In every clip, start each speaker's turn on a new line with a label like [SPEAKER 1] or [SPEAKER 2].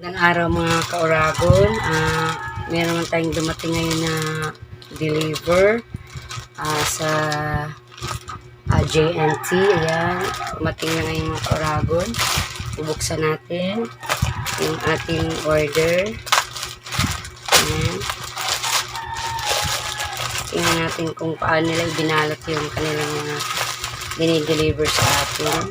[SPEAKER 1] Magandang araw mga ka-Oragon. Meron naman tayong dumating ngayon na deliver sa JNT. Ayan, dumating na ngayon mga ka-Oragon. Bubuksan natin yung ating order. Ayan. Tingnan natin kung paano nila ibinalot yung kanilang mga dinideliver sa atin.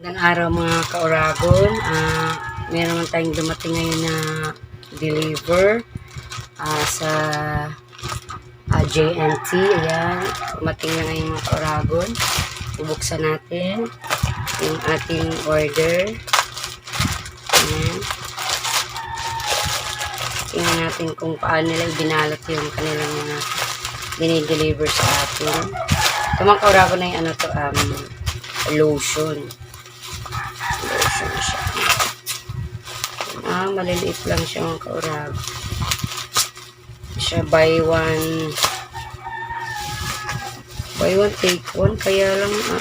[SPEAKER 1] Magandang araw mga ka-Oragon. Meron naman tayong dumating ngayon na deliver sa JNT. Ayan, dumating na ngayon mga ka-Oragon. Bubuksan natin yung ating order. Ayan. Tingnan natin kung paano nila ibinalot yung kanilang mga dinideliver sa atin. Ito mga ka-Oragon na yung lotion. Lotion siya. Maliliit lang siya mga ka-Oragon. Siya buy one take one. Kaya lang ito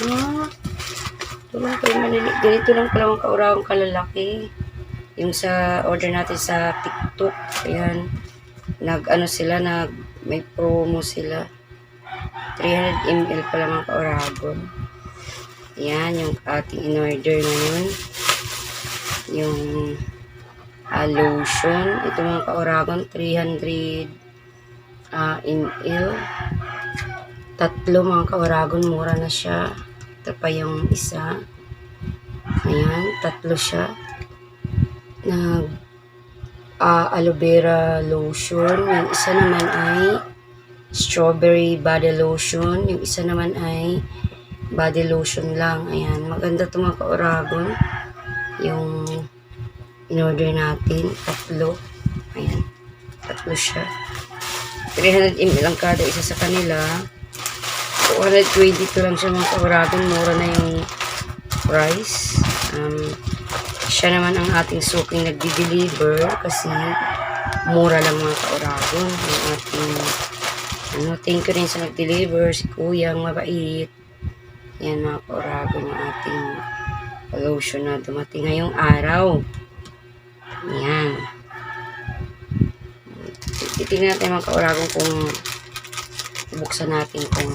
[SPEAKER 1] lang kayo maliliit. Ganito lang pala mga ka-Oragon kalalaki. Yung sa order natin sa TikTok. Ayan. May promo sila. 300 ml pala mga ka-Oragon. Ayan, yung ating in-order ngayon. Yung lotion. Ito mga ka-Oragon, 300 ml. Tatlo mga ka-Oragon, mura na siya. Ito pa yung isa. Ayan, tatlo siya. Aloe vera lotion. Yung isa naman ay strawberry body lotion. Yung isa naman ay body lotion lang. Ayan. Maganda ito mga ka-Oragon. Yung in-order natin. Tatlo. Ayan. Tatlo siya. 300 ml lang kada isa sa kanila. 222 lang siya mga ka-Oragon. Mura na yung price. Siya naman ang ating suking nagdi-deliver kasi mura lang mga ka-Oragon. Yung ating thank you rin sa nag-deliver. Si Kuya, mabait. Yan mga ka-Oragon yung ating lotion na dumating ngayong araw. Yan. Titignan natin mga ka-Oragon kung buksan natin kung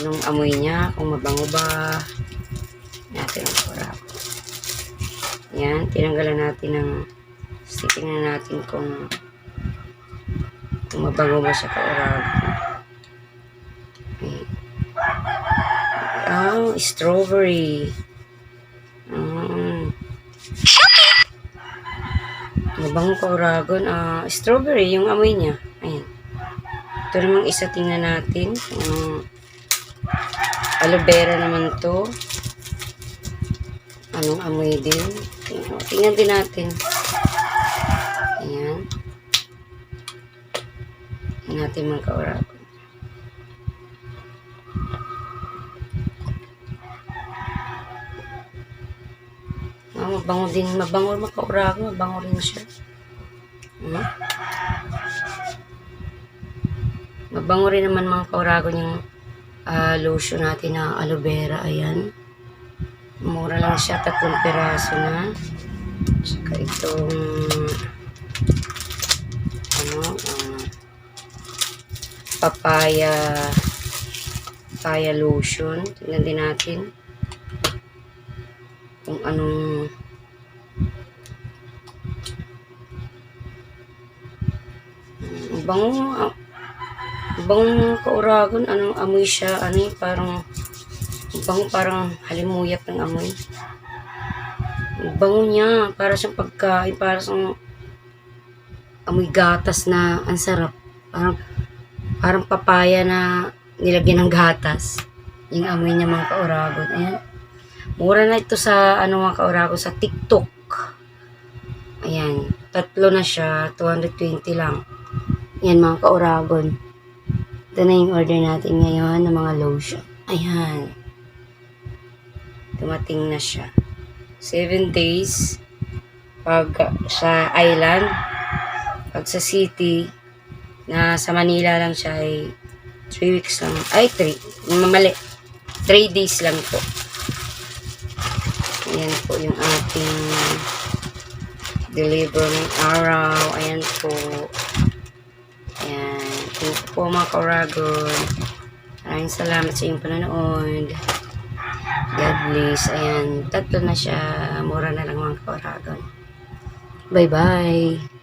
[SPEAKER 1] anong amoy niya, kung mabango ba. Natin mga ka-Oragon. Yan, tinanggalan natin ng tingnan natin kung mabango ba siya ka-Oragon. Strawberry. Mabango ka-Oragon. Strawberry yung amoy niya. Ayan. Ito namang isa, tingnan natin. Aloe vera naman to. Anong amoy din? Tingnan din natin. Ayan. Tingnan natin mga ka-Oragon. Mabango din. Mabango mga ka-Oragon. Mabango rin siya. Mabango rin naman mga ka-Oragon yung lotion natin na aloe vera. Ayan. Mura lang siya, 3 piraso na. Saka itong papaya lotion. Tingnan din natin kung anong bango ka-Oragon. Anong amoy siya? Parang bango, parang halimuyap ng amoy. Bango niya, para siyang pagkain, para siyang amoy gatas na ang sarap. Parang papaya na nilagyan ng gatas. Yung amoy niya mga ka-Oragon. Ayan. Mura na ito sa mga ka-Oragon sa TikTok. Ayan, tatlo na siya, 220 lang. Ayan mga ka-Oragon. Ito na yung order natin ngayon ng mga lotion. Ayan. Dumating na siya. 7 days pag sa island. Pag sa city, na sa Manila lang siya ay 3 weeks lang. Ay, 3. Mali. 3 days lang po. Ayan po yung ating deliver ng araw. Ayan po. Ayan. Thank you po mga ka-Oragon. Maraming salamat sa iyong panonood. God bless. Ayan. Tatlo na siya. Mura na lang mga ka-Oragon. Bye-bye.